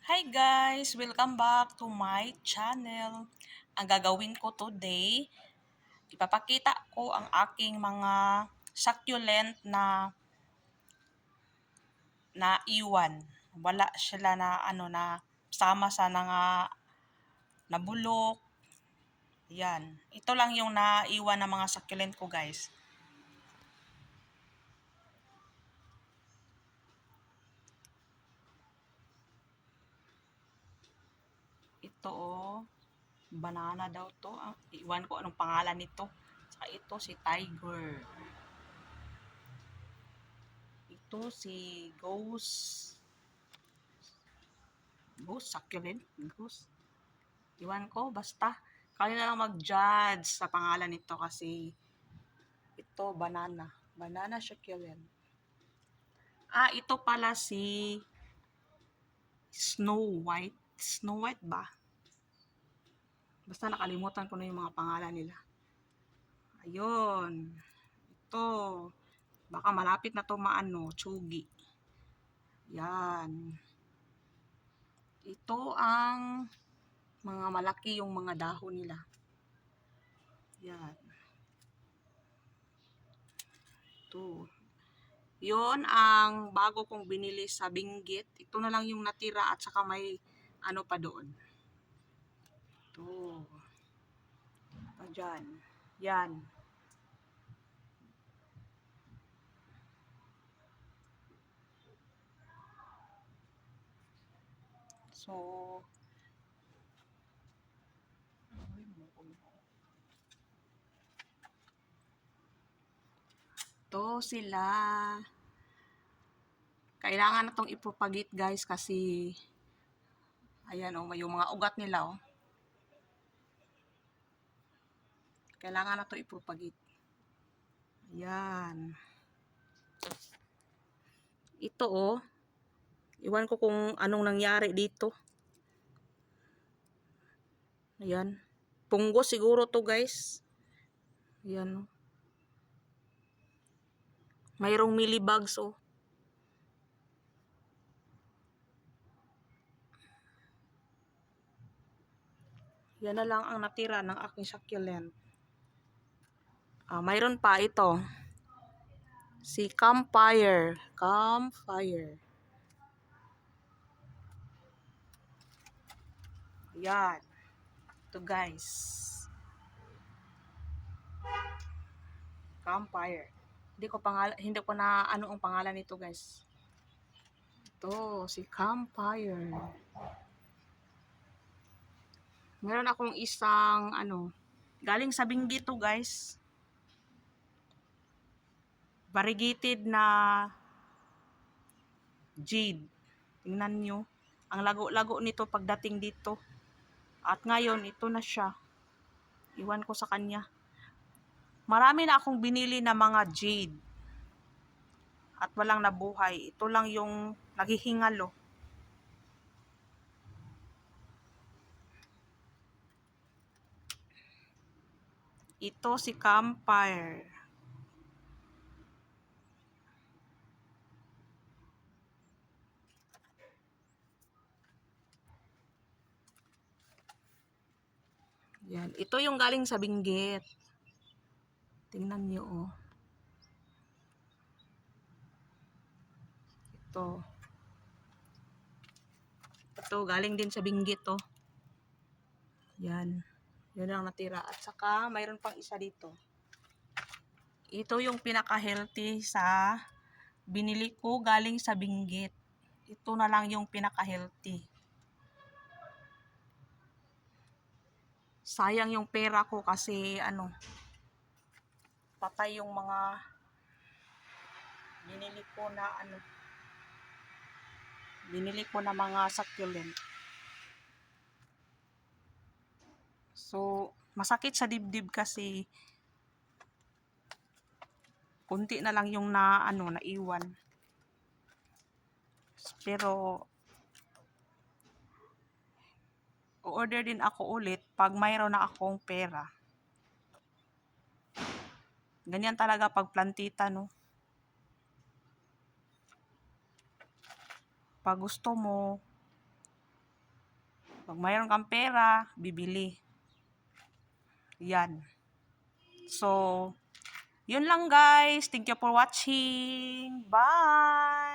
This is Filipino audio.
Hi guys! Welcome back to my channel. Ang gagawin ko today, ipapakita ko ang aking mga succulent na iwan. Wala sila na na sama sa nabulok. Yan. Ito lang yung naiwan ng mga succulent ko guys. Ito banana daw to. Iwan ko anong pangalan nito. Saka ito si Tiger. Ito si Ghost succulent. Ghost. Iwan ko, basta. Kayo na lang mag-judge sa pangalan nito kasi ito, banana. Banana succulent. Ito pala si Snow White. Snow White ba? Basta nakalimutan ko na yung mga pangalan nila. Ayun. Ito. Baka malapit na to tsugi. Yan. Ito ang mga malaki yung mga dahon nila. Yan. Ito. Yon ang bago kong binili sa Binggit. Ito na lang yung natira at saka may ano pa doon. Ito. Pa dyan. Yan. So, ito sila. Kailangan na itong ipropagate guys kasi ayan yung mga ugat nila Kailangan na ito ipropagate. Ayan. Ito iwan ko kung anong nangyari dito. Ayan. Punggos siguro to guys. Ayan. Mayroong millibugs Yan na lang ang natira ng aking succulent. Mayroon pa ito. Si Campfire. Campfire. Yan. Ito guys. Campfire. Hindi ko na ano ang pangalan nito guys. Ito si Campfire. Meron akong isang galing sa Binggit to guys. Variegated na jade. Tingnan nyo. Ang lago-lago nito pagdating dito. At ngayon, ito na siya. Iwan ko sa kanya. Marami na akong binili na mga jade. At walang nabuhay. Ito lang yung naghihingalo. Ito si Campfire. Yan. Ito yung galing sa Binggit. Tingnan nyo Ito. Ito galing din sa Binggit Yan. Yan ang natira. At saka mayroon pang isa dito. Ito yung pinaka-healthy sa binili ko galing sa Binggit. Ito na lang yung pinaka-healthy. Sayang yung pera ko kasi patay yung mga binili ko na mga succulent. So, masakit sa dibdib kasi kunti na lang yung naiwan. Pero o-order din ako ulit pag mayroon na akong pera. Ganyan talaga pag plantita Pag gusto mo, Pag mayroon kang pera, bibili. Yan. So, yun lang guys. Thank you for watching. Bye!